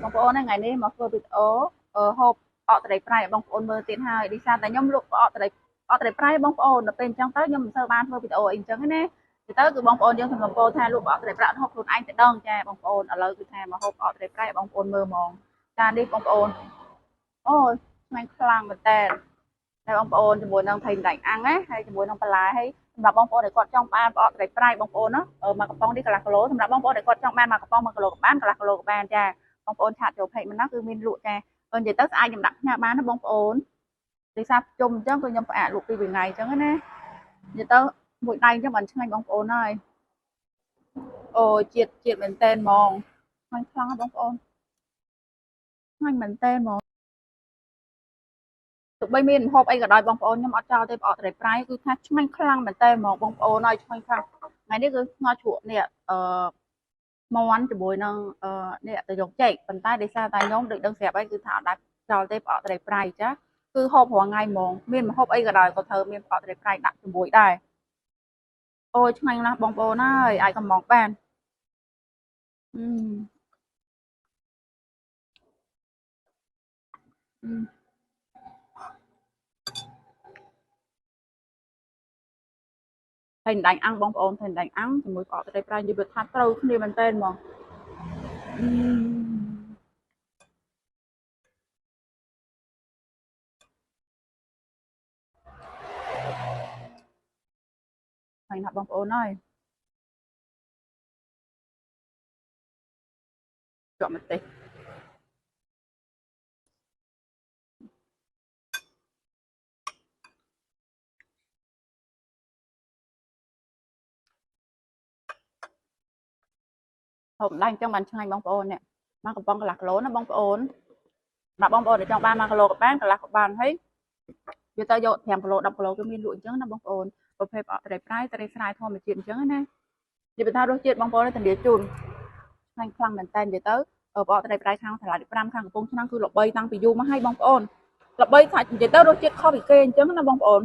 បងប្អូនថ្ងៃនេះមកធ្វើវីដេអូហូបអកត្រីប្រៃបងប្អូនមើលទៀតហើយឌីសាតែខ្ញុំលក់អកត្រីប្រៃបងប្អូនដល់ពេលអញ្ចឹងទៅខ្ញុំមិនសូវបានធ្វើវីដេអូអីអញ្ចឹងណាទៅគឺបងប្អូនយើងសម្លពោថាលក់អកត្រីប្រៃហូបខ្លួនឯងទៅដងចាបងប្អូនឥឡូវគឺថាមកហូបអកត្រីប្រៃបងប្អូនមើលហ្មងចានេះបងប្អូនអូយឆ្ងាញ់ខ្លាំងមែនតើតែបងប្អូនជាមួយនឹងថៃដាច់អាំងណាហើយជាមួយនឹងបន្លែហើយសម្រាប់បងប្អូនដែលគាត់ចង់បានផ្អកត្រីប្រៃបងប្អូនណាមកកំប៉ុងនេះកន្លះគីឡូសម្រាប់បងប្អូនដែលគាត់ចង់បានមកកំប៉ុង1គីឡូក៏បានកន្លះគីឡូក៏បានចាបងប្អូនឆាតចូល page មិនណាគឺមានលក់ចានិយាយទៅស្អាតខ្ញុំដាក់ផ្ញើបានណាបងប្អូនដោយសារជុំអញ្ចឹងគឺខ្ញុំផ្អាកលក់ពីថ្ងៃអញ្ចឹងណានិយាយទៅមួយដៃអញ្ចឹងបានឆ្ងាញ់បងប្អូនហើយអូជាតិមែនតែនហ្មងឆ្ងាញ់ខ្លាំងបងប្អូនឆ្ងាញ់មែនតែនហ្មងទោះបីមានម្ហូបអីក៏ដោយបងប្អូនខ្ញុំអត់ចោលទេផ្អកត្រីប្រៃគឺថាឆ្ងាញ់ខ្លាំងមែនតែនហ្មងបងប្អូនហើយឆ្ងាញ់ខ្លាំងថ្ងៃនេះគឺស្ងោរជ្រក់នេះមាន់ជាមួយនឹងនេះទៅយកចេកប៉ុន្តែដោយសារតែខ្ញុំដូចដឹងស្រាប់ហើយគឺថាអត់ដាច់ចោលទេផ្អកត្រីប្រៃចាគឺហូបរាល់ថ្ងៃហ្មងមានម្ហូបអីក៏ដោយក៏ត្រូវមានផ្អកត្រីប្រៃដាក់ជាមួយដែរអូយឆ្ងាញ់ណាស់បងប្អូនហើយអាចកំងបានអឺថៃដាច់អាំងបងប្អូនថៃដាច់អាំងជាមួយផ្អកត្រីប្រៃនិយាយថាត្រូវគ្នាមែនតើហ្មងឆ្ងាញ់ណាស់បងប្អូនហើយជាប់ម្ទេសហូបម្ដងអញ្ចឹងបានឆ្ងាញ់បងប្អូននេះមកកំប៉ុងកន្លះគីឡូណាបងប្អូនសម្រាប់បងប្អូនដែលចង់បាន1គីឡូក៏បានកន្លះក៏បានហើយយកទៅយក5គីឡូ10គីឡូគឺមានលក់អញ្ចឹងណាបងប្អូនប្រភេទផ្អកត្រីប្រៃត្រីស្រែធម្មជាតិអញ្ចឹងណានិយាយថារសជាតិបងប្អូនធានាជូនឆ្ងាញ់ខ្លាំងមែនតើនិយាយទៅផ្អកត្រីប្រៃខាងសាលាទី5ខាងកំពង់ឆ្នាំងគឺល្បីតាំងពីយូរមកហើយបងប្អូនល្បីថានិយាយទៅរសជាតិខុសពីគេអញ្ចឹងណាបងប្អូន